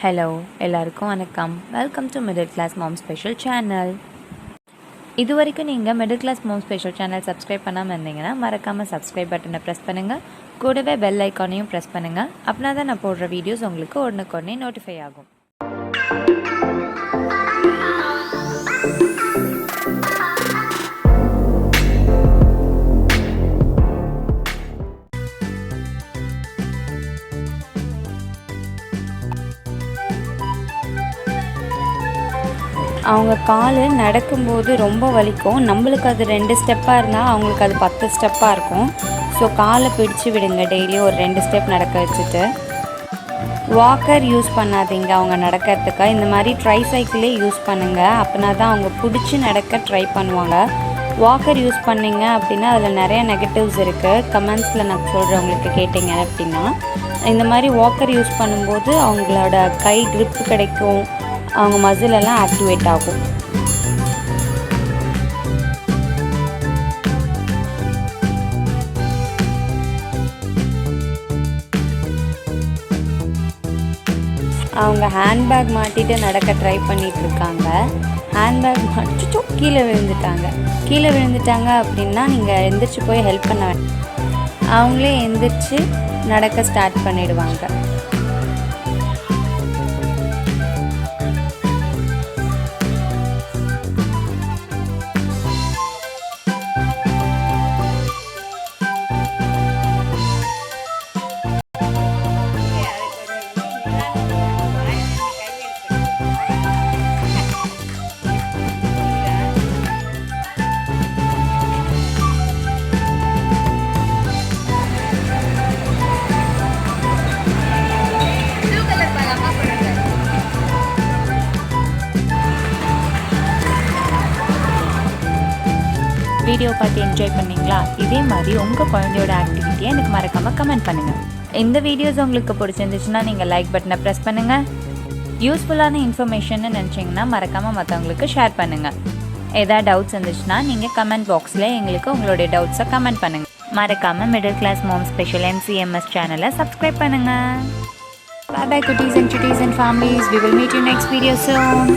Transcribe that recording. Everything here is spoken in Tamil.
ஹலோ எல்லாருக்கும் வணக்கம். Welcome to middle class mom special channel. இது வரைக்கும் நீங்கள் middle class mom special channel subscribe பண்ணாமல் இருந்தீங்கன்னா மறக்காமல் சப்ஸ்கிரைப் பட்டனை ப்ரெஸ் பண்ணுங்கள். கூடவே பெல் ஐக்கானையும் ப்ரெஸ் பண்ணுங்கள். அப்படின்னா தான் நான் போடுற வீடியோஸ் உங்களுக்கு உடனுக்குடனே நோட்டிஃபை ஆகும். அவங்க கால் நடக்கும்போது ரொம்ப வலிக்கும். நம்மளுக்கு அது 2 ஸ்டெப்பாக இருந்தால் அவங்களுக்கு அது 10 ஸ்டெப்பாக இருக்கும். ஸோ காலை பிடிச்சி விடுங்க. டெய்லியும் ஒரு 2 ஸ்டெப் நடக்க வச்சுட்டு. வாக்கர் யூஸ் பண்ணாதீங்க அவங்க நடக்கிறதுக்கு. இந்த மாதிரி ட்ரை சைக்கிளே யூஸ் பண்ணுங்கள். அப்படின்னா தான் அவங்க பிடிச்சி நடக்க ட்ரை பண்ணுவாங்க. வாக்கர் யூஸ் பண்ணிங்க அப்படின்னா அதில் நிறைய நெகட்டிவ்ஸ் இருக்குது. கமெண்ட்ஸில் நான் சொல்கிறவங்களுக்கு கேட்டிங்க அப்படின்னா, இந்த மாதிரி வாக்கர் யூஸ் பண்ணும்போது அவங்களோட கை க்ரிப்பு கிடைக்கும், அவங்க மசில் எல்லாம் ஆக்டிவேட் ஆகும். அவங்க ஹேண்ட்பேக் மாட்டிட்டு நடக்க ட்ரை பண்ணிட்டு இருக்காங்க. ஹேண்ட்பேக் மாட்டிட்டு கீழே விழுந்துட்டாங்க அப்படின்னா நீங்கள் எந்திரிச்சு போய் ஹெல்ப் பண்ண வேண்டாம். அவங்களே எந்திரிச்சு நடக்க ஸ்டார்ட் பண்ணிடுவாங்க. வீடியோ பார்த்து என்ஜாய் பண்ணிங்களா? இதே மாதிரி உங்கள் குழந்தையோட ஆக்டிவிட்டியை எனக்கு மறக்காமல் கமெண்ட் பண்ணுங்கள். இந்த வீடியோஸ் உங்களுக்கு பிடிச்சிருந்துச்சுன்னா நீங்கள் லைக் பட்டனை ப்ரெஸ் பண்ணுங்கள். யூஸ்ஃபுல்லான இன்ஃபர்மேஷன் நினச்சிங்கன்னா மறக்காமல் மற்றவங்களுக்கு ஷேர் பண்ணுங்கள். ஏதாவது டவுட்ஸ் இருந்துச்சுன்னா நீங்கள் கமெண்ட் பாக்ஸில் எங்களுக்கு உங்களுடைய டவுட்ஸை கமெண்ட் பண்ணுங்கள். மறக்காமல் middle class mom special MCMS சேனலை சப்ஸ்கிரைப் பண்ணுங்கள். Bye bye cuties and chutties and families. We will meet you next video soon.